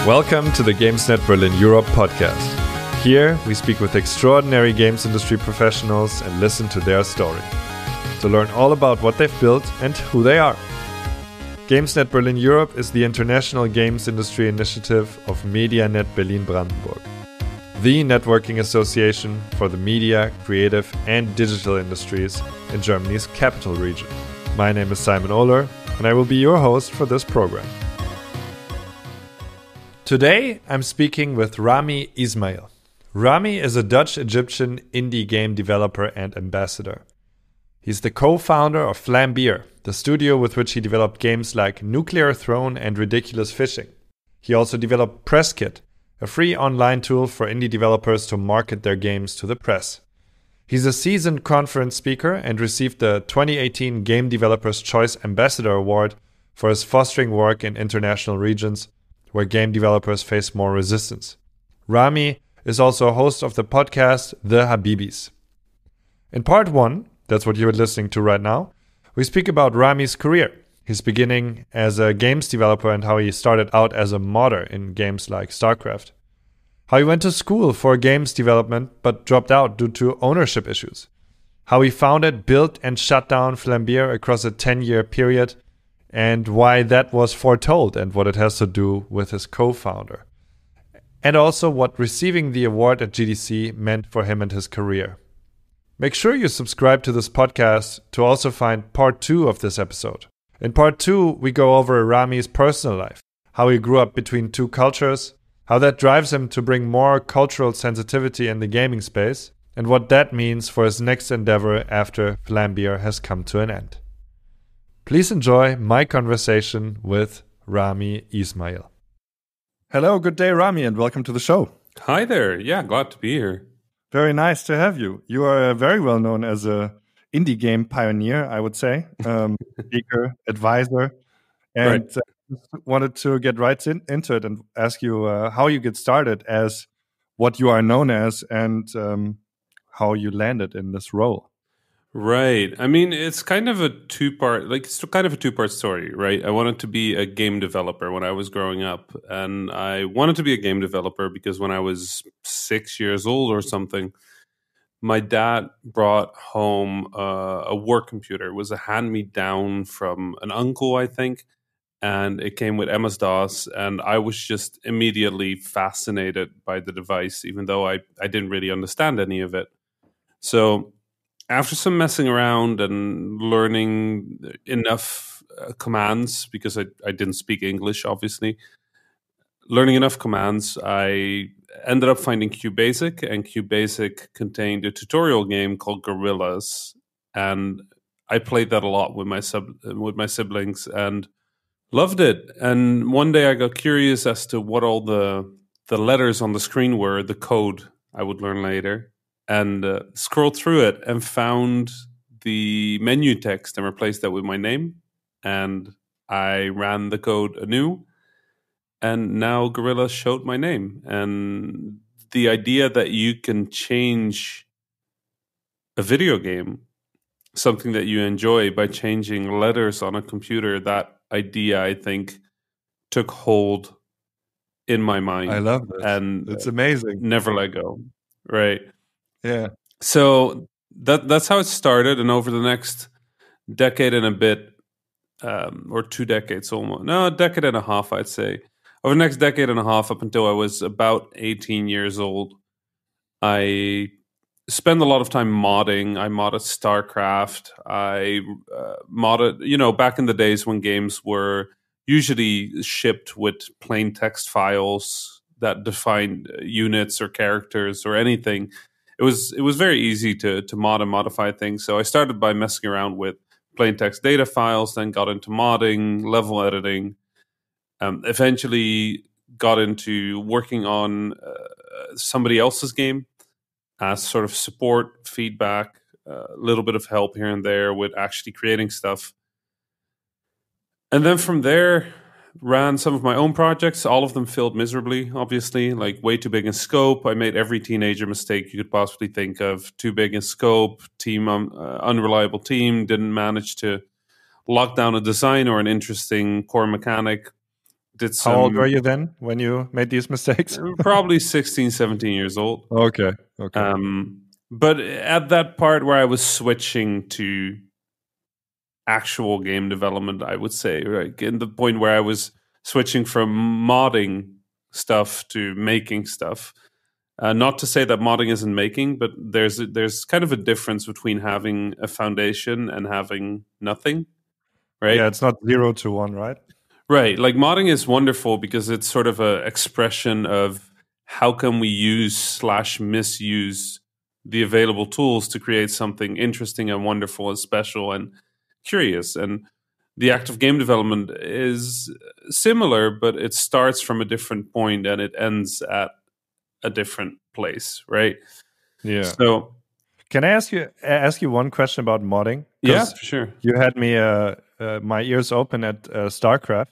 Welcome to the GamesNet Berlin Europe podcast. Here, we speak with extraordinary games industry professionals and listen to their story, to learn all about what they've built and who they are. GamesNet Berlin Europe is the international games industry initiative of MediaNet Berlin-Brandenburg, the networking association for the media, creative and digital industries in Germany's capital region. My name is Simon Ohler, and I will be your host for this program. Today, I'm speaking with Rami Ismail. Rami is a Dutch-Egyptian indie game developer and ambassador. He's the co-founder of Vlambeer, the studio with which he developed games like Nuclear Throne and Ridiculous Fishing. He also developed PressKit, a free online tool for indie developers to market their games to the press. He's a seasoned conference speaker and received the 2018 Game Developers' Choice Ambassador Award for his fostering work in international regions where game developers face more resistance. Rami is also a host of the podcast The Habibis. In part 1, that's what you're listening to right now, we speak about Rami's career, his beginning as a games developer and how he started out as a modder in games like StarCraft, how he went to school for games development but dropped out due to ownership issues, how he founded, built and shut down Vlambeer across a 10-year period, and why that was foretold and what it has to do with his co-founder. And also what receiving the award at GDC meant for him and his career. Make sure you subscribe to this podcast to also find part 2 of this episode. In part 2, we go over Rami's personal life, how he grew up between two cultures, how that drives him to bring more cultural sensitivity in the gaming space, and what that means for his next endeavor after Vlambeer has come to an end. Please enjoy my conversation with Rami Ismail. Hello, good day, Rami, and welcome to the show. Hi there. Yeah, glad to be here. Very nice to have you. You are very well known as a indie game pioneer, I would say, speaker, advisor, and Right. Just wanted to get right into it and ask you how you get started as what you are known as and how you landed in this role. Right. I mean, it's kind of a two-part story, right? I wanted to be a game developer when I was growing up, and I wanted to be a game developer because when I was 6 years old or something, my dad brought home a work computer. It was a hand-me-down from an uncle, I think, and it came with MS-DOS, and I was just immediately fascinated by the device, even though I didn't really understand any of it. So after some messing around and learning enough commands, because I didn't speak English, obviously, learning enough commands, I ended up finding QBasic, and QBasic contained a tutorial game called Gorillas, and I played that a lot with my siblings and loved it. And one day I got curious as to what all the letters on the screen were, the code I would learn later, and scrolled through it and found the menu text and replaced that with my name. And I ran the code anew, and now Gorilla showed my name. And the idea that you can change a video game, something that you enjoy, by changing letters on a computer, that idea, I think, took hold in my mind. I love this. And It's amazing. Never let go. Right. Yeah. So that's how it started, and over the next decade and a bit, or 2 decades almost, no, a decade and a half, I'd say. Over the next decade and a half, up until I was about 18 years old, I spent a lot of time modding. I modded StarCraft. I modded, back in the days when games were usually shipped with plain text files that defined units or characters or anything. It was very easy to mod and modify things. So I started by messing around with plain text data files, then got into modding, level editing, eventually got into working on somebody else's game as sort of support, feedback, a little bit of help here and there with actually creating stuff. And then from there, ran some of my own projects. All of them failed miserably, obviously, like way too big in scope. I made every teenager mistake you could possibly think of. Too big in scope, unreliable team, didn't manage to lock down a design or an interesting core mechanic. did How old were some you then when you made these mistakes? probably 16, 17 years old. Okay. Okay. But at that part where I was switching to actual game development, I would say, right, in the point where I was switching from modding stuff to making stuff. Not to say that modding isn't making, but there's kind of a difference between having a foundation and having nothing, right? Yeah, it's not 0 to 1, right? Right. Like modding is wonderful because it's sort of an expression of how can we use / misuse the available tools to create something interesting and wonderful and special and curious. And the act of game development is similar, but it starts from a different point and it ends at a different place, right? Yeah. So Can I ask you one question about modding? yeah, for sure. You had me my ears open at StarCraft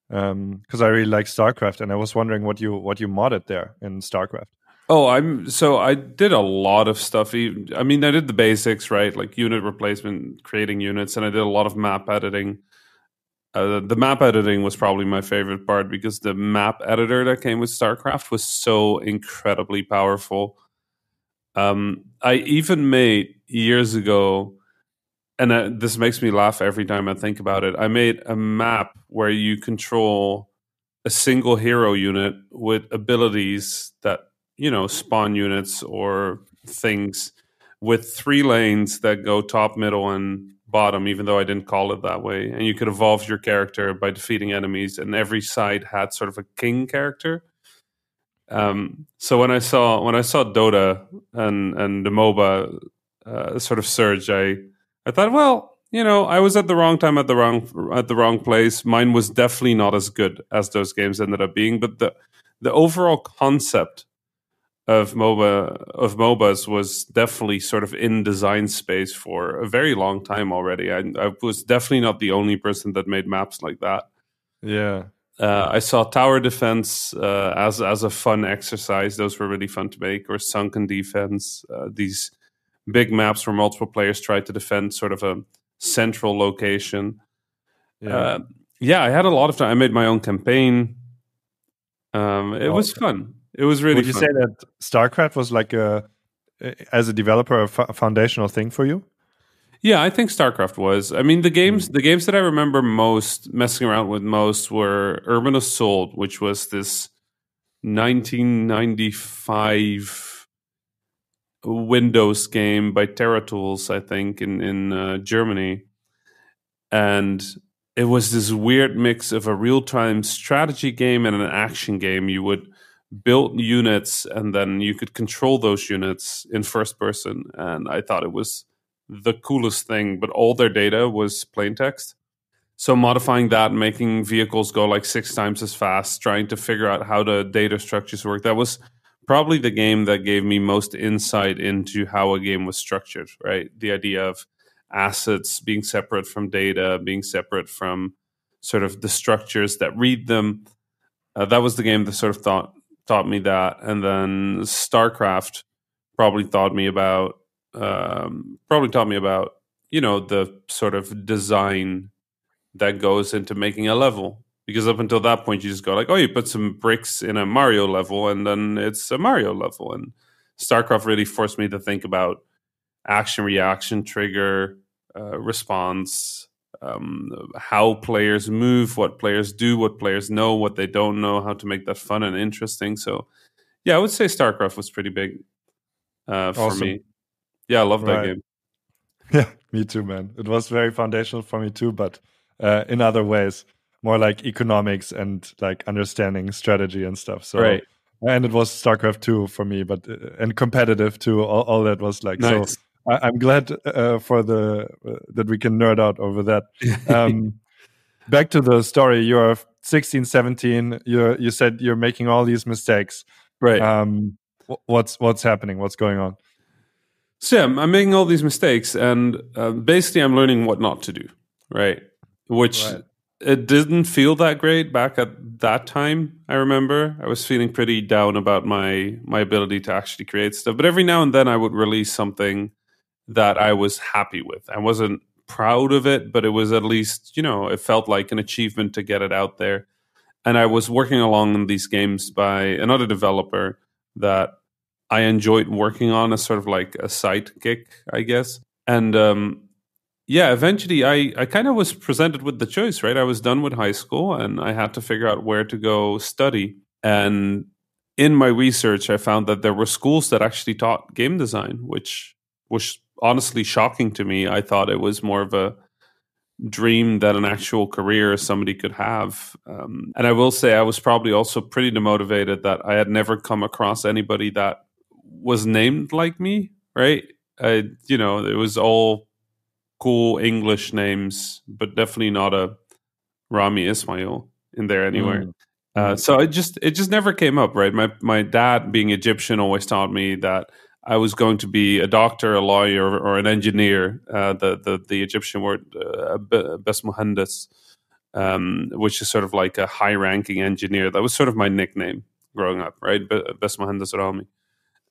because I really like StarCraft, and I was wondering what you modded there in StarCraft. Oh, I did a lot of stuff. I mean, I did the basics, right? Like unit replacement, creating units, and I did a lot of map editing. The map editing was probably my favorite part because the map editor that came with StarCraft was so incredibly powerful. I even made years ago, and this makes me laugh every time I think about it. I made a map where you control a single hero unit with abilities that spawn units or things with 3 lanes that go top, middle, and bottom, even though I didn't call it that way. And you could evolve your character by defeating enemies, and every side had sort of a king character. So when I saw Dota and the MOBA sort of surge, I thought, well, I was at the wrong time at the wrong place. Mine was definitely not as good as those games ended up being, but the overall concept of MOBAs was definitely sort of in design space for a very long time already. I was definitely not the only person that made maps like that. Yeah. I saw tower defense as a fun exercise. Those were really fun to make. Or sunken defense. These big maps where multiple players tried to defend sort of a central location. Yeah. I had a lot of time. I made my own campaign. It was fun. It was really Would you fun. say that StarCraft was like as a developer, a foundational thing for you? Yeah, I think StarCraft was. I mean, the games that I remember most messing around with most were Urban Assault, which was this 1995 Windows game by TerraTools, I think, in Germany, and it was this weird mix of a real-time strategy game and an action game. You would build units, and then you could control those units in first person, and I thought it was the coolest thing, but all their data was plain text. So modifying that, making vehicles go like 6 times as fast, trying to figure out how the data structures work. That was probably the game that gave me most insight into how a game was structured, right? The idea of assets being separate from data, being separate from sort of the structures that read them. That was the game that sort of taught me that. And then StarCraft probably taught me about the sort of design that goes into making a level, because up until that point you just go like, oh, you put some bricks in a Mario level and then it's a Mario level. And StarCraft really forced me to think about action, reaction, trigger, response, how players move, what players do, what players know, what they don't know, how to make that fun and interesting. So yeah, I would say StarCraft was pretty big for me. Yeah, I love that game. Yeah, me too, man. It was very foundational for me too, but in other ways, more like economics and like understanding strategy and stuff. So, right. And it was StarCraft 2 for me, but and competitive too. All that was like nice. So. I'm glad for that we can nerd out over that. Back to the story. You're 16, 17. You said you're making all these mistakes. Right. What's happening? What's going on? So yeah, I'm making all these mistakes, and basically I'm learning what not to do, right? Which it didn't feel that great back at that time. I remember I was feeling pretty down about my ability to actually create stuff. But every now and then I would release something that I was happy with. I wasn't proud of it, but it was at least, it felt like an achievement to get it out there. And I was working along these games by another developer that I enjoyed working on as sort of like a sidekick, I guess. And eventually I kind of was presented with the choice, right? I was done with high school and I had to figure out where to go study. And in my research, I found that there were schools that actually taught game design, which was honestly shocking to me. I thought it was more of a dream than an actual career somebody could have. And I will say I was probably also pretty demotivated that I had never come across anybody that was named like me, right? It was all cool English names, but definitely not a Rami Ismail in there anywhere. So it just never came up, right? My dad, being Egyptian, always taught me that I was going to be a doctor, a lawyer, or an engineer. The Egyptian word bes muhandis, which is sort of like a high-ranking engineer. That was sort of my nickname growing up, right? Bes muhandis Rami.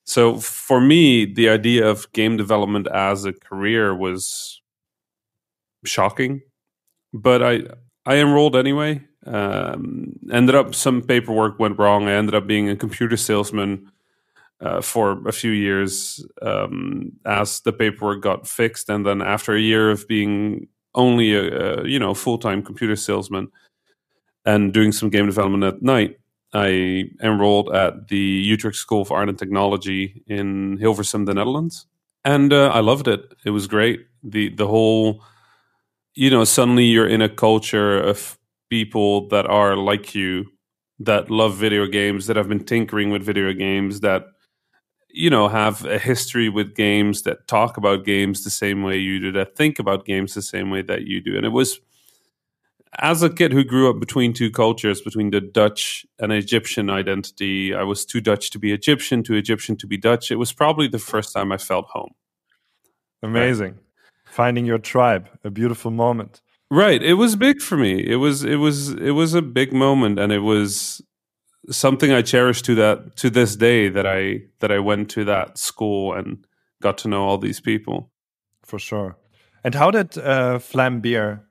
So for me, the idea of game development as a career was shocking, but I enrolled anyway. Ended up, some paperwork went wrong. I ended up being a computer salesman for a few years as the paperwork got fixed, and then after a year of being only a full-time computer salesman and doing some game development at night, I enrolled at the Utrecht School of Art and Technology in Hilversum, the Netherlands, and I loved it. It was great. The whole, suddenly you're in a culture of people that are like you, that love video games, that have been tinkering with video games, that have a history with games, that talk about games the same way you do, that think about games the same way that you do. And it was, as a kid who grew up between two cultures, between the Dutch and Egyptian identity, I was too Dutch to be Egyptian, too Egyptian to be Dutch. It was probably the first time I felt home. Amazing. Right. Finding your tribe, a beautiful moment. Right. It was big for me. It was a big moment, and it was something I cherish to this day, that I went to that school and got to know all these people. For sure. And how did Vlambeer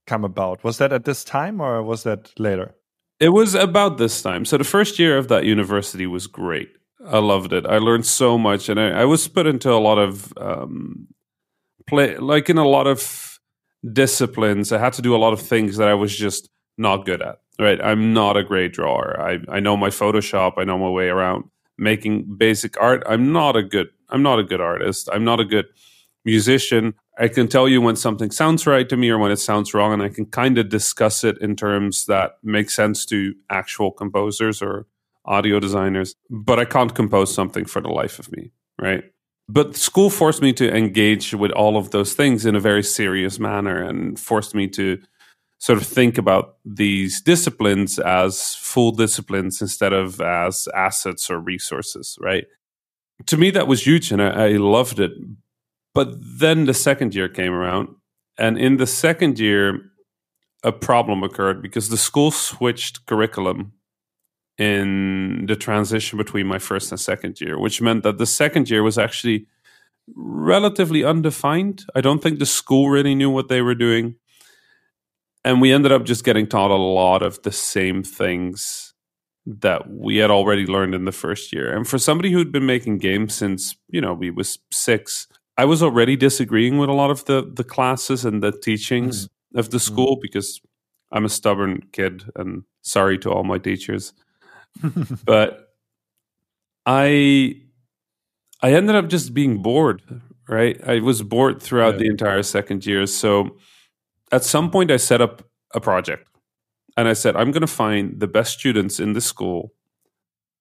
come about? Was that at this time or was that later? It was about this time. So the first year of that university was great. I loved it. I learned so much, and I was put into a lot of in a lot of disciplines. I had to do a lot of things that I was just not good at. Right, I'm not a great drawer. I know my Photoshop. I know my way around making basic art. I'm not a good artist. I'm not a good musician. I can tell you when something sounds right to me or when it sounds wrong, and I can kind of discuss it in terms that make sense to actual composers or audio designers. But I can't compose something for the life of me, right? But school forced me to engage with all of those things in a very serious manner, and forced me to sort of think about these disciplines as full disciplines instead of as assets or resources, right? To me, that was huge, and I loved it. But then the second year came around, and in the second year, a problem occurred because the school switched curriculum in the transition between my first and second year, which meant that the second year was actually relatively undefined. I don't think the school really knew what they were doing. And we ended up just getting taught a lot of the same things that we had already learned in the first year. And for somebody who'd been making games since, we was 6, I was already disagreeing with a lot of the classes and the teachings of the school, because I'm a stubborn kid, and sorry to all my teachers. But I ended up just being bored, right? I was bored throughout the entire second year. So at some point I set up a project, and I said, I'm going to find the best students in this school,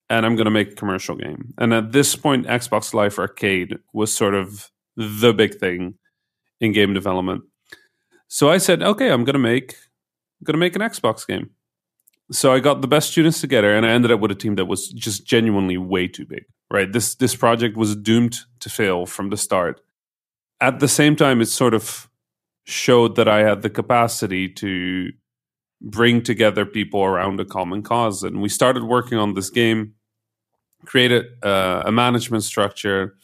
and I'm going to make a commercial game. And at this point, Xbox Live Arcade was sort of the big thing in game development. So I said, okay, I'm going to make an Xbox game. So I got the best students together, and I ended up with a team that was just genuinely way too big, right? This project was doomed to fail from the start. At the same time, it sort of showed that I had the capacity to bring together people around a common cause. And we started working on this game, created a management structure,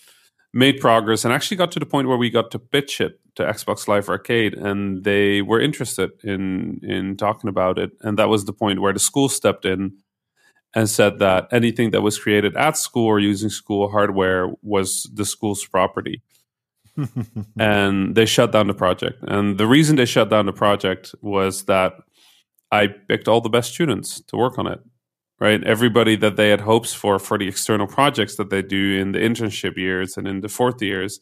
made progress, and actually got to the point where we got to pitch it to Xbox Live Arcade, and they were interested in talking about it. And that was the point where the school stepped in and said that anything that was created at school or using school hardware was the school's property. And they shut down the project. And the reason they shut down the project was that I picked all the best students to work on it. Right, everybody that they had hopes for the external projects that they do in the internship years and in the fourth years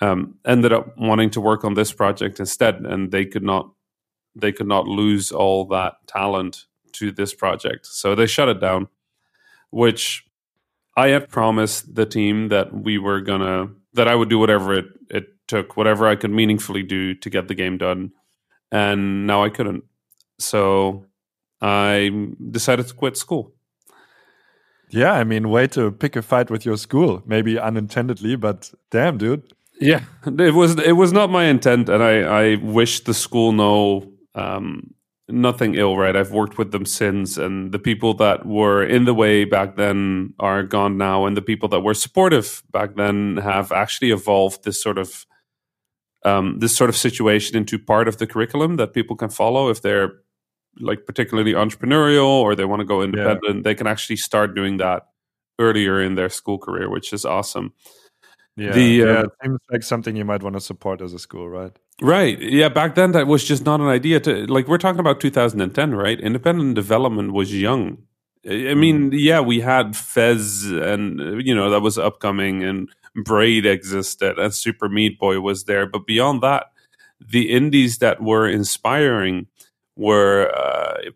ended up wanting to work on this project instead, and they could not lose all that talent to this project, so they shut it down. Which I had promised the team that I would do whatever it took, whatever I could meaningfully do to get the game done, and now I couldn't. So I decided to quit school. Yeah, I mean, way to pick a fight with your school. Maybe unintendedly, but damn, dude. Yeah, it was not my intent, and I wish the school nothing ill. Right, I've worked with them since, and the people that were in the way back then are gone now, and the people that were supportive back then have actually evolved this sort of situation into part of the curriculum that people can follow if they're like particularly entrepreneurial or they want to go independent. They can actually start doing that earlier in their school career, which is awesome. Yeah, it seems like something you might want to support as a school, right? Right. Yeah, back then that was just not an idea to, like, we're talking about 2010, right? Independent development was young. I mean, yeah, we had Fez and, that was upcoming, and Braid existed and Super Meat Boy was there. But beyond that, the indies that were inspiring were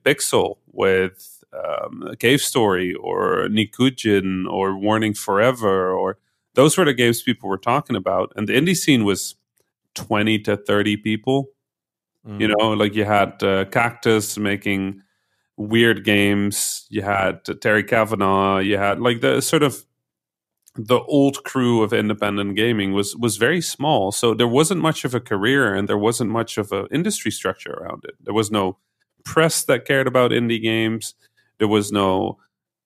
Pixel with Cave Story or Nikujin or Warning Forever, or those were the games people were talking about. And the indie scene was 20 to 30 people. Like you had Cactus making weird games. You had Terry Kavanagh. You had like the sort of the old crew of independent gaming was very small. So there wasn't much of a career and there wasn't much of an industry structure around it. There was no press that cared about indie games. There was no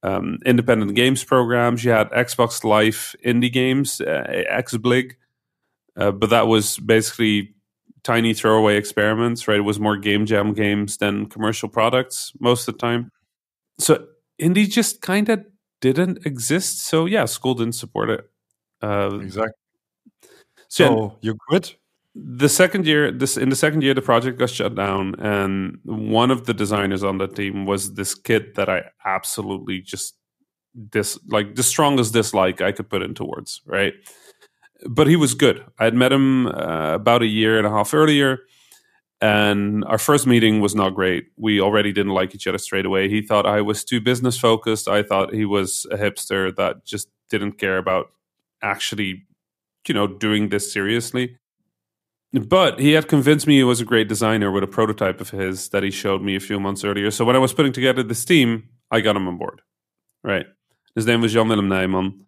independent games programs. You had Xbox Live indie games, XBlig, but that was basically tiny throwaway experiments, right? It was more game jam games than commercial products most of the time. So indie just kind of didn't exist. So yeah, school didn't support it. Exactly. So you quit? In the second year, the project got shut down, and one of the designers on the team was this kid that I absolutely just the strongest dislike I could put into words, right? But he was good. I had met him about a year and a half earlier, and our first meeting was not great. We already didn't like each other straight away. He thought I was too business focused. I thought he was a hipster that just didn't care about actually, doing this seriously. But he had convinced me he was a great designer with a prototype of his that he showed me a few months earlier. So when I was putting together this team, I got him on board. Right. His name was Jan-Willem Nijman.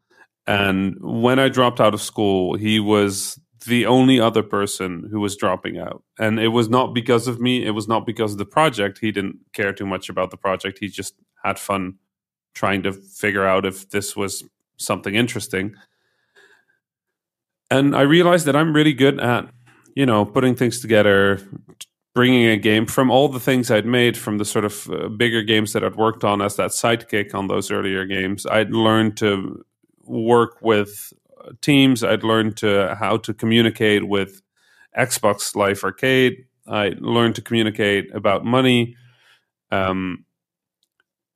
And when I dropped out of school, he was the only other person who was dropping out. And it was not because of me. It was not because of the project. He didn't care too much about the project. He just had fun trying to figure out if this was something interesting. And I realized that I'm really good at, putting things together, bringing a game from all the things I'd made, from the sort of bigger games that I'd worked on as that sidekick on those earlier games. I'd learned to work with teams. I'd learned how to communicate with Xbox Live Arcade. I learned to communicate about money. And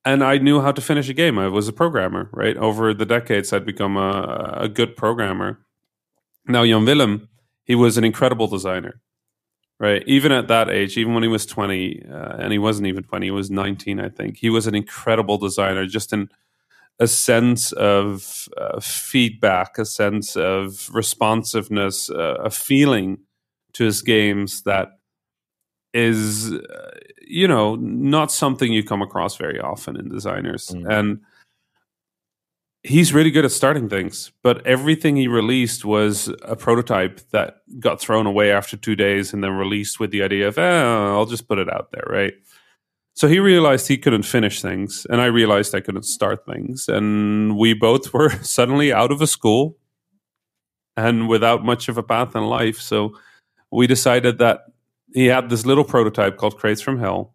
I knew how to finish a game. I was a programmer, right? Over the decades, I'd become a good programmer. Now, Jan Willem, he was an incredible designer, right? Even at that age, even when he was 20, and he wasn't even 20, he was 19, I think. He was an incredible designer, just in a sense of feedback, a sense of responsiveness, a feeling to his games that is, not something you come across very often in designers. And he's really good at starting things, but everything he released was a prototype that got thrown away after 2 days and then released with the idea of, I'll just put it out there, right? So he realized he couldn't finish things, and I realized I couldn't start things. And we both were suddenly out of a school, and without much of a path in life. So we decided that he had this little prototype called Crates from Hell,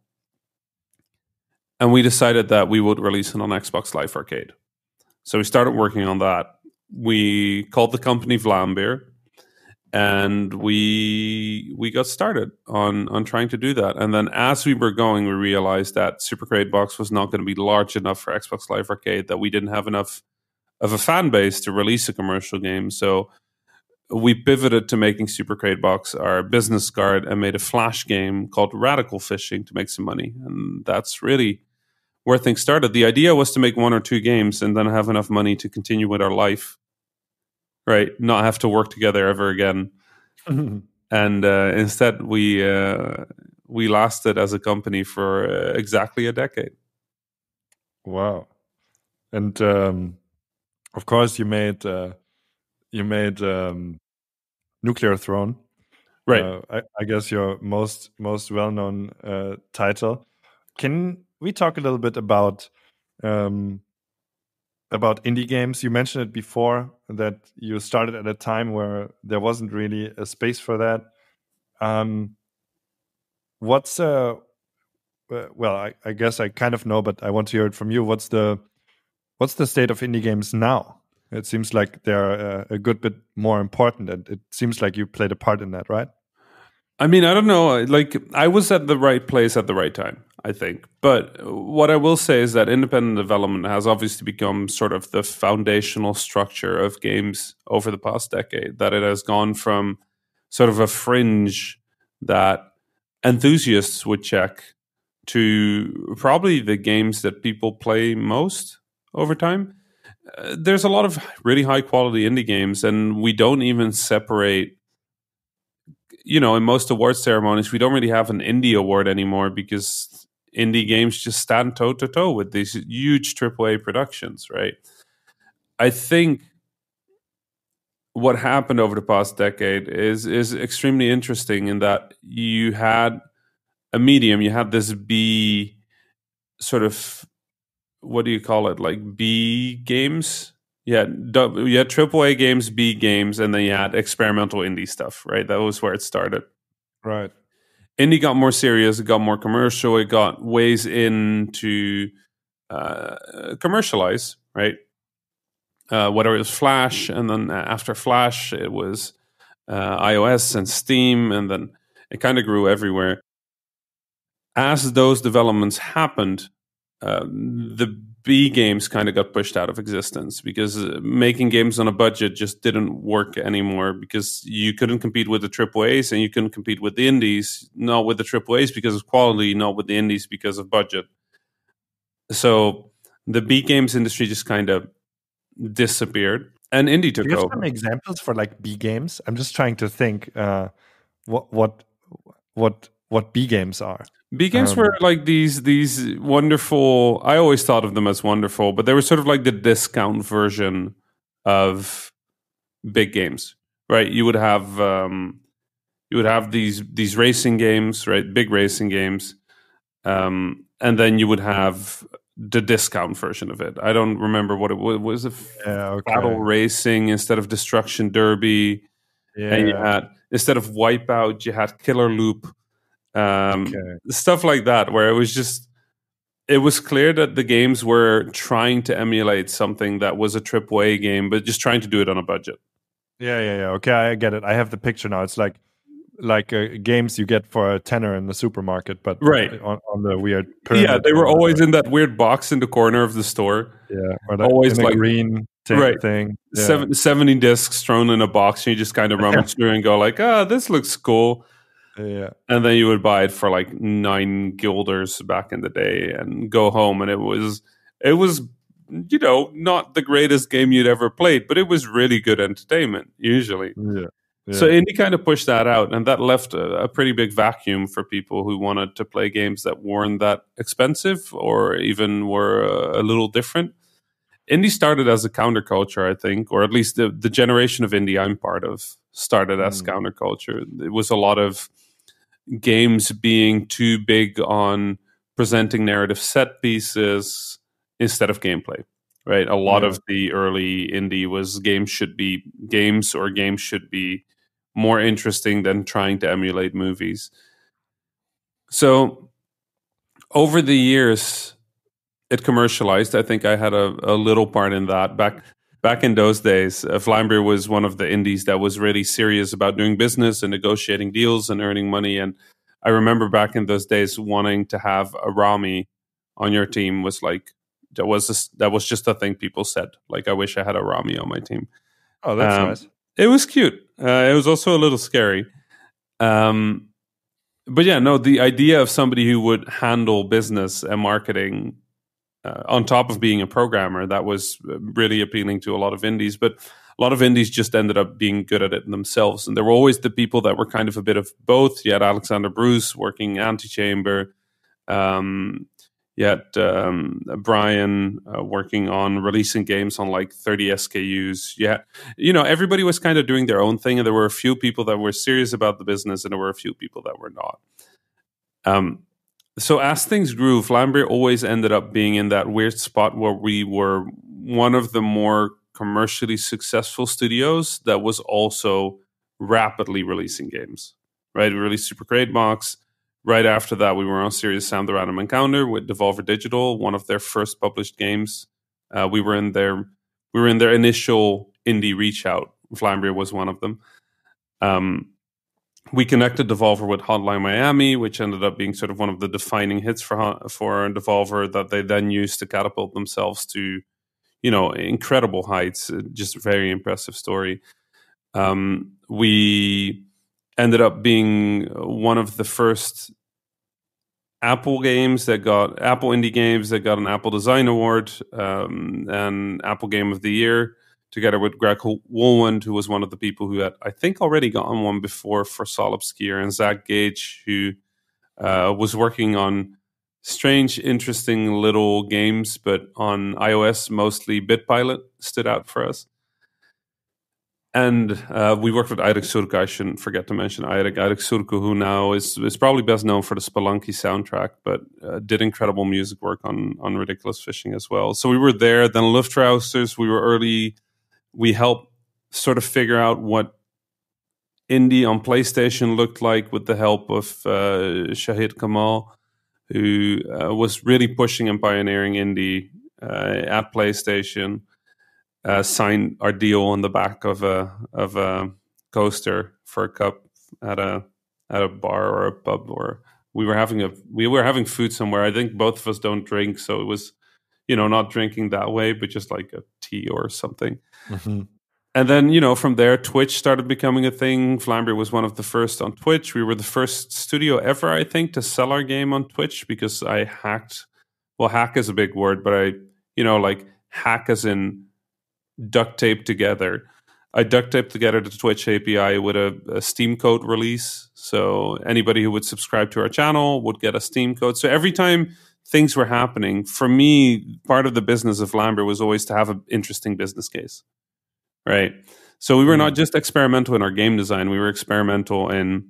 and we decided that we would release it on Xbox Live Arcade. So we started working on that. We called the company Vlambeer, and we got started on trying to do that. And then as we were going, we realized that Super Crate Box was not going to be large enough for Xbox Live Arcade, that we didn't have enough of a fan base to release a commercial game. So we pivoted to making Super Crate Box our business card and made a flash game called Radical Fishing to make some money. And that's really where things started. The idea was to make 1 or 2 games and then have enough money to continue with our life, right? Not have to work together ever again. And instead, we lasted as a company for exactly a decade. Wow! And of course, you made Nuclear Throne, right? I guess your most well known title. Can we talk a little bit about indie games? You mentioned it before that you started at a time where there wasn't really a space for that. What's well, I guess I kind of know, but I want to hear it from you. What's the state of indie games now? It seems like they're a good bit more important, and it seems like you played a part in that, right? I mean, I don't know. Like, I was at the right place at the right time, I think. But what I will say is that independent development has obviously become sort of the foundational structure of games over the past decade. That it has gone from sort of a fringe that enthusiasts would check to probably the games that people play most over time. There's a lot of really high quality indie games, and we don't even separate. In most award ceremonies, we don't really have an indie award anymore because indie games just stand toe to toe with these huge AAA productions, right? I think what happened over the past decade is extremely interesting in that you had a medium, you had this B sort of, what do you call it, like B games? You had AAA games, B games, and then you had experimental indie stuff, right? That was where it started. Right. Indie got more serious, it got more commercial, it got ways into commercialize, right? Whether it was Flash, and then after Flash, it was iOS and Steam, and then it kind of grew everywhere. As those developments happened, the B games kind of got pushed out of existence because making games on a budget just didn't work anymore, because you couldn't compete with the AAAs and you couldn't compete with the indies, not with the AAAs because of quality, not with the indies because of budget. So the B games industry just kind of disappeared and indie took Do you have over. some examples for like B games? I'm just trying to think what B games are. B games were like these wonderful. I always thought of them as wonderful, but they were sort of like the discount version of big games, right? You would have these racing games, right? Big racing games, and then you would have the discount version of it. I don't remember what it was. It was a battle racing instead of Destruction Derby, and you had, instead of Wipeout, you had Killer Loop. Stuff like that, where it was clear that the games were trying to emulate something that was a AAA game, but just trying to do it on a budget. Yeah. Okay, I get it. I have the picture now. It's like games you get for a tenner in the supermarket, but right on the weird pyramid. Yeah, they were always in that weird box in the corner of the store. Yeah, or always in a like green thing. Yeah. 70 discs thrown in a box, and you just kind of rummage through and go like, this looks cool. Yeah. And then you would buy it for like 9 guilders back in the day and go home, and it was not the greatest game you'd ever played, but it was really good entertainment usually. Yeah. So indie kind of pushed that out, and that left a pretty big vacuum for people who wanted to play games that weren't that expensive or even were a little different. Indie started as a counterculture, I think, or at least the generation of indie I'm part of started as counterculture. It was a lot of games being too big on presenting narrative set pieces instead of gameplay, right? A lot Yeah. of the early indie was games should be more interesting than trying to emulate movies. So over the years, it commercialized. I think I had a little part in that. Back in those days, Vlambeer was one of the indies that was really serious about doing business and negotiating deals and earning money. And I remember back in those days wanting to have a Rami on your team was like that was just a thing people said. Like, I wish I had a Rami on my team. Oh, that's nice. It was cute. It was also a little scary. But yeah, no, the idea of somebody who would handle business and marketing on top of being a programmer, that was really appealing to a lot of indies. But a lot of indies just ended up being good at it themselves. And there were always the people that were kind of a bit of both. You had Alexander Bruce working Antichamber. You had Brian working on releasing games on like 30 SKUs. Yeah, everybody was kind of doing their own thing. And there were a few people that were serious about the business, and there were a few people that were not. So as things grew, Vlambeer always ended up being in that weird spot where we were one of the more commercially successful studios that was also rapidly releasing games. Right, we released Super Crate Box. Right after that, we were on Serious Sam: The Random Encounter with Devolver Digital, one of their first published games. We were in their initial indie reach out. Vlambeer was one of them. We connected Devolver with Hotline Miami, which ended up being sort of one of the defining hits for Devolver that they then used to catapult themselves to, incredible heights. Just a very impressive story. We ended up being one of the first Apple indie games that got an Apple Design Award and Apple Game of the Year, together with Greg Woolwand, who was one of the people who had, I think, already gotten one before for Solid Skier, and Zach Gage, who was working on strange, interesting little games, but on iOS mostly. BitPilot stood out for us. And we worked with Eirik Surka. I shouldn't forget to mention Eirik Surka, who now is probably best known for the Spelunky soundtrack, but did incredible music work on Ridiculous Fishing as well. So we were there. Then Luftrausers, we were early. We helped sort of figure out what indie on PlayStation looked like with the help of Shahid Kamal, who was really pushing and pioneering indie at PlayStation. Signed our deal on the back of a coaster for a cup at a bar or a pub, or we were having food somewhere. I think both of us don't drink, so it was not drinking that way, but just like a tea or something. Mm-hmm. And then, from there, Twitch started becoming a thing. Vlambeer was one of the first on Twitch. We were the first studio ever, I think, to sell our game on Twitch, because I hacked. Well, hack is a big word, but I, hack as in duct tape together. I duct taped together the Twitch API with a Steam code release. So anybody who would subscribe to our channel would get a Steam code. So every time things were happening, for me, part of the business of Vlambeer was always to have an interesting business case. Right. So we were not just experimental in our game design. We were experimental in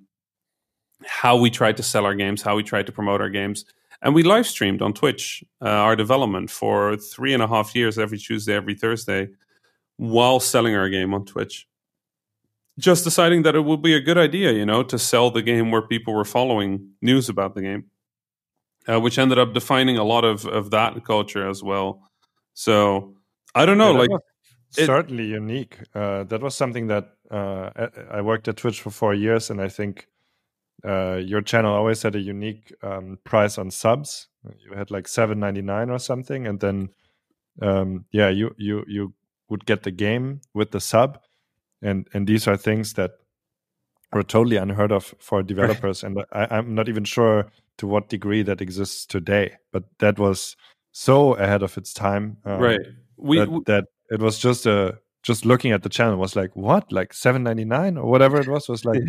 how we tried to sell our games, how we tried to promote our games. And we live streamed on Twitch our development for 3.5 years, every Tuesday, every Thursday, while selling our game on Twitch. Just deciding that it would be a good idea, to sell the game where people were following news about the game, which ended up defining a lot of that culture as well. So I don't know, certainly unique. That was something that I worked at Twitch for 4 years, and I think your channel always had a unique price on subs. You had like $7.99 or something, and then you would get the game with the sub, and these are things that were totally unheard of for developers, and I'm not even sure to what degree that exists today. But that was so ahead of its time, right? That it was just looking at the channel was like, what, like $7.99 or whatever it was like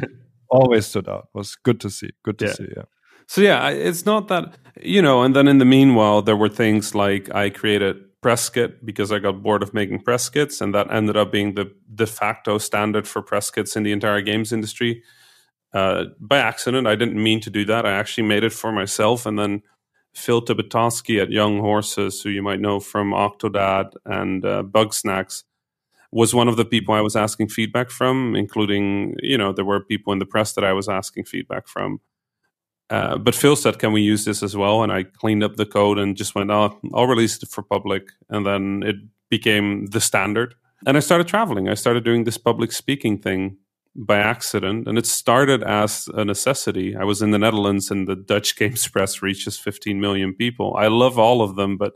always stood out. It was good to see. Yeah. So yeah, it's not that, and then in the meanwhile, there were things like I created press kit because I got bored of making press kits, and that ended up being the de facto standard for press kits in the entire games industry. By accident, I didn't mean to do that. I actually made it for myself, and then Phil Tibetowski at Young Horses, who you might know from Octodad and Bug Snacks, was one of the people I was asking feedback from, including, there were people in the press that I was asking feedback from. But Phil said, can we use this as well? And I cleaned up the code and just went, oh, I'll release it for public. And then it became the standard. And I started traveling. I started doing this public speaking thing by accident. And it started as a necessity. I was in the Netherlands and the Dutch Games Press reaches 15 million people. I love all of them, but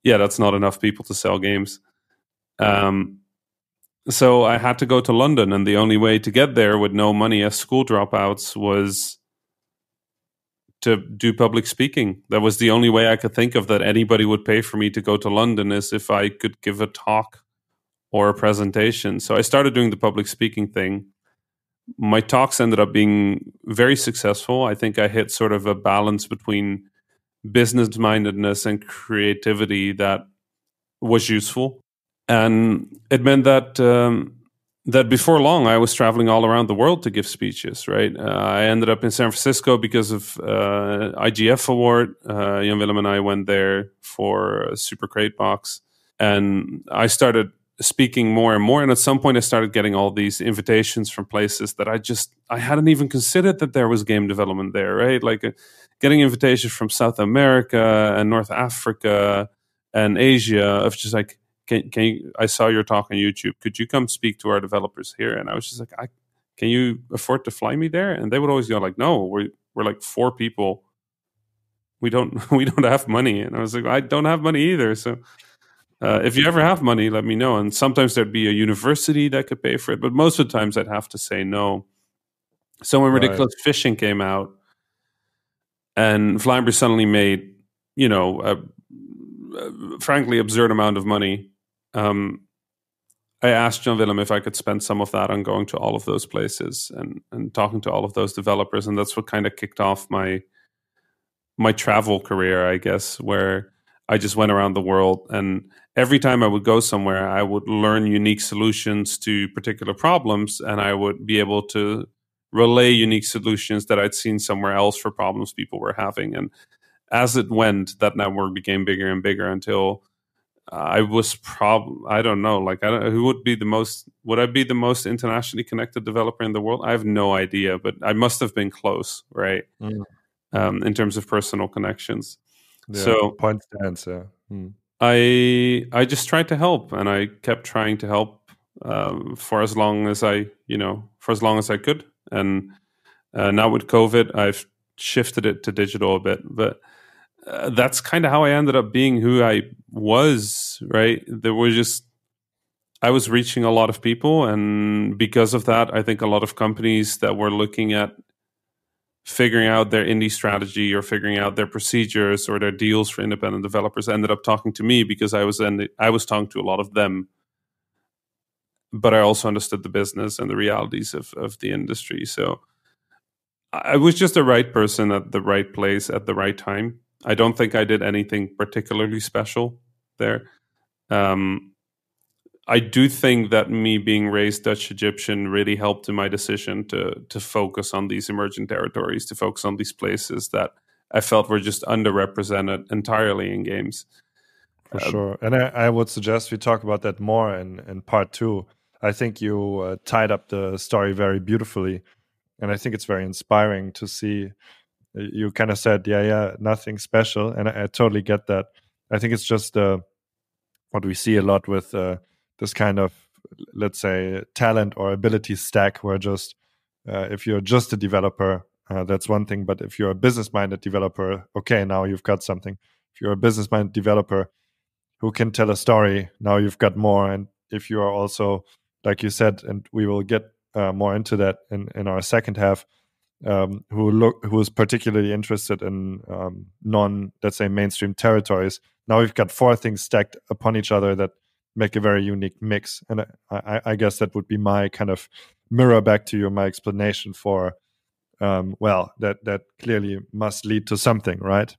yeah, that's not enough people to sell games. So I had to go to London. And the only way to get there with no money as school dropouts was to do public speaking. That was the only way I could think of that anybody would pay for me to go to London, is if I could give a talk or a presentation. So I started doing the public speaking thing. My talks ended up being very successful. I think I hit sort of a balance between business mindedness and creativity that was useful. And it meant that that before long, I was traveling all around the world to give speeches, right? I ended up in San Francisco because of IGF Award. Jan Willem and I went there for a Super Crate Box. And I started speaking more and more. And at some point, I started getting all these invitations from places that I hadn't even considered that there was game development there, right? Like getting invitations from South America and North Africa and Asia of just like, can you, I saw your talk on YouTube. Could you come speak to our developers here? And I was just like, can you afford to fly me there? And they would always go like, no, we're like 4 people. We don't have money. And I was like, I don't have money either. So if you ever have money, let me know. And sometimes there'd be a university that could pay for it, but most of the times I'd have to say no. So when Ridiculous Fishing came out, and Vlambeer suddenly made, a frankly absurd amount of money. I asked Jan Willem if I could spend some of that on going to all of those places and talking to all of those developers, and that's what kind of kicked off my travel career, I guess, where I just went around the world, and every time I would go somewhere, I would learn unique solutions to particular problems, and I would be able to relay unique solutions that I'd seen somewhere else for problems people were having. And as it went, that network became bigger and bigger until I was I don't know, like, who would be the most, would I be the most internationally connected developer in the world? I have no idea, but I must have been close, right? In terms of personal connections. Yeah, so point stands, yeah. I just tried to help, and I kept trying to help for as long as I could. And now with COVID, I've shifted it to digital a bit, but that's kind of how I ended up being who I was, right? I was reaching a lot of people, and because of that, I think a lot of companies that were looking at figuring out their indie strategy or figuring out their procedures or their deals for independent developers ended up talking to me, because I was talking to a lot of them, but I also understood the business and the realities of the industry. So I was just the right person at the right place at the right time. I don't think I did anything particularly special there. I do think that me being raised Dutch Egyptian really helped in my decision to focus on these emerging territories, to focus on these places that I felt were just underrepresented entirely in games. For sure. And I would suggest we talk about that more in part 2. I think you tied up the story very beautifully. And I think it's very inspiring to see. You kind of said, yeah, nothing special. And I totally get that. I think it's just what we see a lot with this kind of, let's say, talent or ability stack, where just if you're just a developer, that's one thing. But if you're a business-minded developer, okay, now you've got something. If you're a business-minded developer who can tell a story, now you've got more. And if you are also, like you said, and we will get more into that in our second half, who is particularly interested in let's say, mainstream territories. Now we've got 4 things stacked upon each other that make a very unique mix. And I guess that would be my kind of mirror back to you, my explanation for, that clearly must lead to something, right?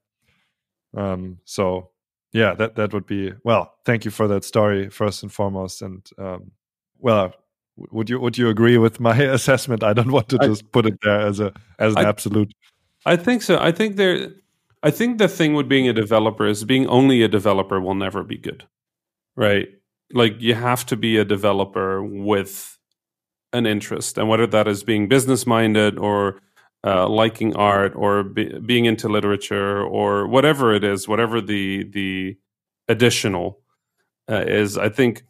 So yeah, that would be, thank you for that story first and foremost. And would you agree with my assessment? I don't want to just put it there as an absolute. I think so. I think I think the thing with being a developer is being only a developer will never be good, right? Like you have to be a developer with an interest, and whether that is being business minded or liking art or being into literature or whatever it is, whatever the additional is, I think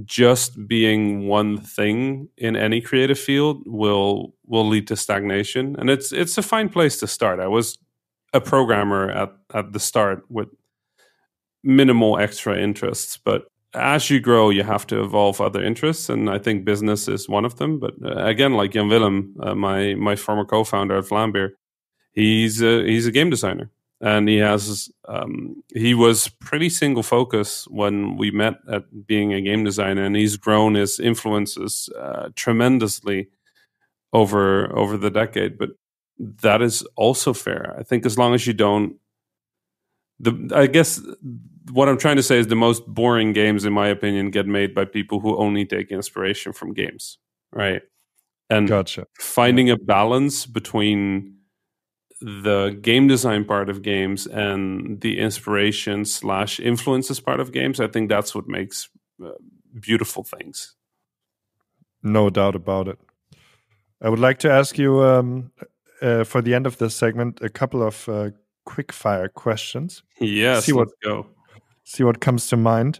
just being one thing in any creative field will lead to stagnation, and it's a fine place to start. I was a programmer at the start with minimal extra interests, but as you grow, you have to evolve other interests, and I think business is one of them. But again, like Jan Willem, my former co-founder at Vlambeer, he's a game designer, and he was pretty single focus when we met at being a game designer, and he's grown his influences tremendously over the decade. But that is also fair. I think as long as you don't, I guess what I'm trying to say is the most boring games, in my opinion, get made by people who only take inspiration from games, right? And Gotcha. finding a balance between the game design part of games and the inspiration / influences part of games, I think that's what makes beautiful things. No doubt about it. I would like to ask you for the end of this segment a couple of quick fire questions. Yes, let's go. See what comes to mind.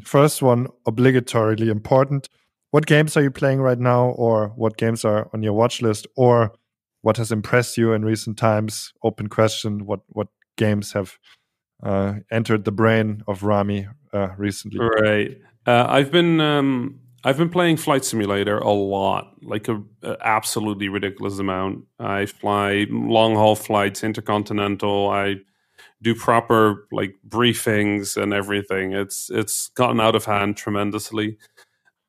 First one, obligatorily important. What games are you playing right now, or what games are on your watch list, or what has impressed you in recent times? Open question. What games have entered the brain of Rami recently? Right. I've been playing Flight Simulator a lot, like a absolutely ridiculous amount. I fly long haul flights, intercontinental. I do proper like briefings and everything. It's gotten out of hand tremendously.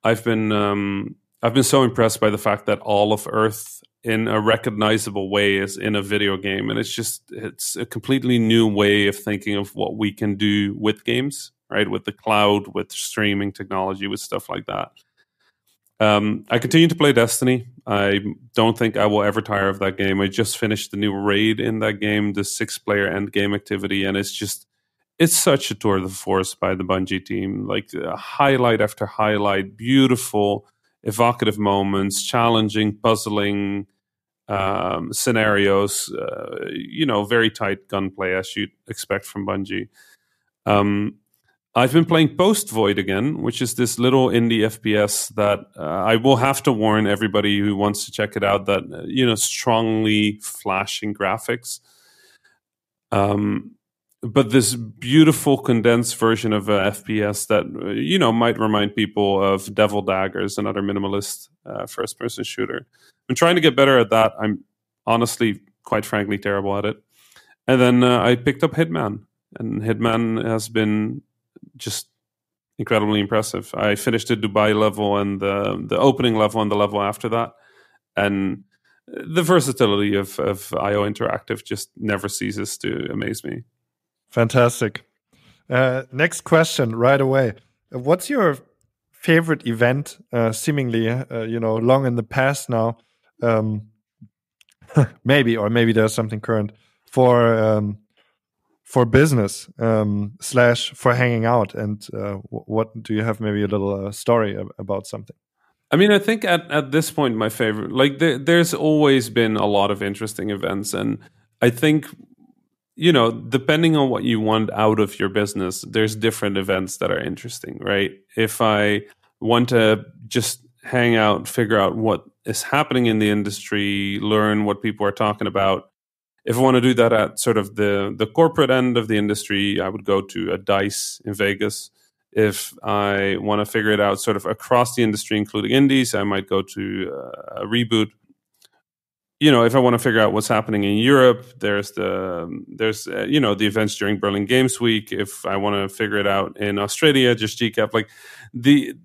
I've been so impressed by the fact that all of Earth in a recognizable way is in a video game, and it's a completely new way of thinking of what we can do with games, right? With the cloud, with streaming technology, with stuff like that. I continue to play Destiny. I don't think I will ever tire of that game. I just finished the new raid in that game, the 6-player end game activity, and it's such a tour de force by the Bungie team. Like highlight after highlight, beautiful, evocative moments, challenging, puzzling scenarios. Very tight gunplay as you'd expect from Bungie. I've been playing Post Void again, which is this little indie FPS that I will have to warn everybody who wants to check it out that, strongly flashing graphics. But this beautiful condensed version of a FPS that, might remind people of Devil Daggers, another minimalist first-person shooter. I'm trying to get better at that. I'm honestly, quite frankly, terrible at it. And then I picked up Hitman, and Hitman has been just incredibly impressive. I finished the Dubai level and the opening level and the level after that, and the versatility of IO Interactive just never ceases to amaze me. Fantastic. Next question right away. What's your favorite event, seemingly long in the past now, maybe there's something current for business / for hanging out, and what do you have maybe a little story about something? I mean, I think at this point, my favorite, like there's always been a lot of interesting events, and I think, depending on what you want out of your business, there's different events that are interesting, right? If I want to just hang out, figure out what is happening in the industry, learn what people are talking about, if I want to do that at sort of the corporate end of the industry, I would go to a DICE in Vegas. If I want to figure it out sort of across the industry, including indies, I might go to a Reboot. If I want to figure out what's happening in Europe, there's the events during Berlin Games Week. If I want to figure it out in Australia, just GCAP. Like the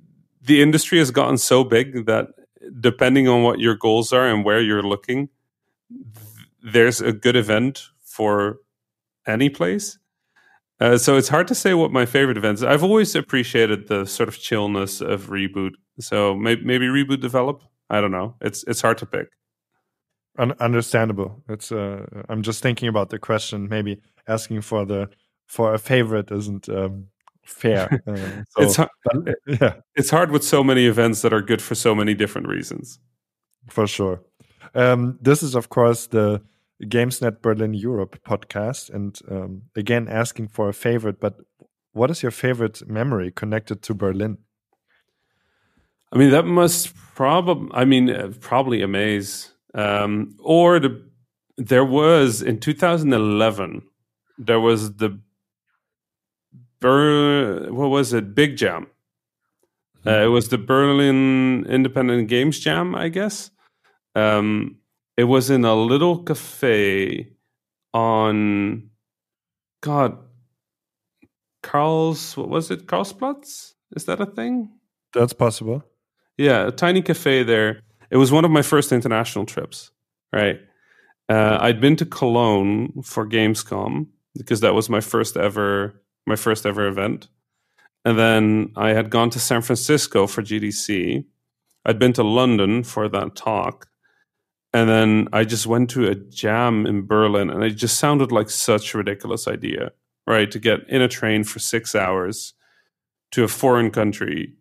industry has gotten so big that depending on what your goals are and where you're looking, there's a good event for any place. So it's hard to say what my favorite events. I've always appreciated the sort of chillness of Reboot. So maybe Reboot Develop. I don't know. It's hard to pick. Understandable. It's I'm just thinking about the question. Maybe asking for a favorite isn't fair. It's hard with so many events that are good for so many different reasons. For sure. This is, of course, the GamesNet Berlin Europe podcast, and again asking for a favorite. But what is your favorite memory connected to Berlin? I mean, that must probably Amaze. There was in 2011, there was the Big Jam. It was the Berlin Independent Games Jam, I guess. It was in a little cafe on Karlsplatz? Is that a thing? That's possible. Yeah, a tiny cafe there. It was one of my first international trips, right? I'd been to Cologne for Gamescom because that was my first ever event. And then I had gone to San Francisco for GDC. I'd been to London for that talk. And then I just went to a jam in Berlin, and it just sounded like such a ridiculous idea, right? To get in a train for 6 hours to a foreign country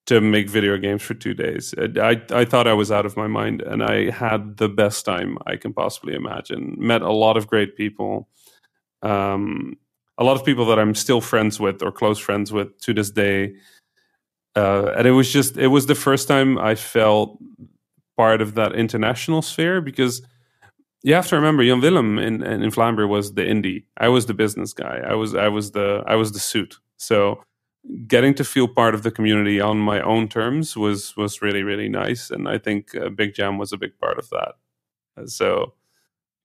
to make video games for 2 days. I thought I was out of my mind, and I had the best time I can possibly imagine. Met a lot of great people, a lot of people that I'm still friends with or close friends with to this day. And it was the first time I felt part of that international sphere, because you have to remember, Jan Willem in Vlambeer was the indie. I was the business guy. I was the suit. So getting to feel part of the community on my own terms was really, really nice. And I think Big Jam was a big part of that. So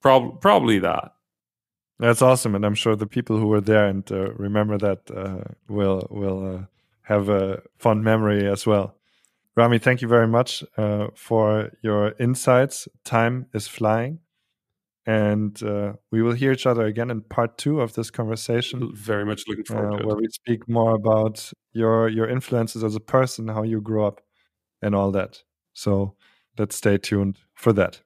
probably that. That's awesome. And I'm sure the people who were there and remember that will have a fond memory as well. Rami, thank you very much for your insights. Time is flying. And we will hear each other again in part 2 of this conversation. Very much looking forward to it. Where we speak more about your influences as a person, how you grew up, and all that. So let's stay tuned for that.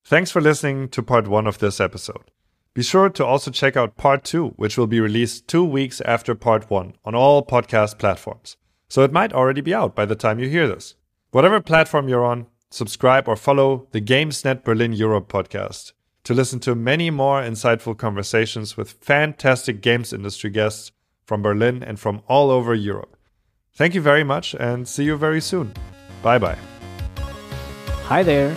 Thanks for listening to part 1 of this episode. Be sure to also check out part 2, which will be released 2 weeks after part 1 on all podcast platforms. So it might already be out by the time you hear this. Whatever platform you're on, subscribe or follow the GamesNet Berlin Europe podcast to listen to many more insightful conversations with fantastic games industry guests from Berlin and from all over Europe. Thank you very much and see you very soon. Bye-bye. Hi there.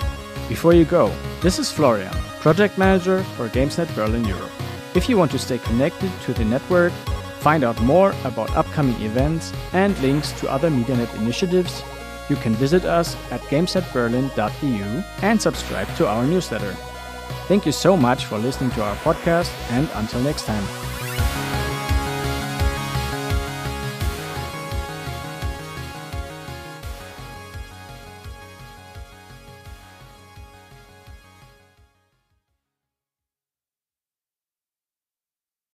Before you go, this is Florian, Project Manager for GamesNet Berlin Europe. If you want to stay connected to the network, find out more about upcoming events and links to other MediaNet initiatives, you can visit us at gamesnetberlin.eu and subscribe to our newsletter. Thank you so much for listening to our podcast, and until next time.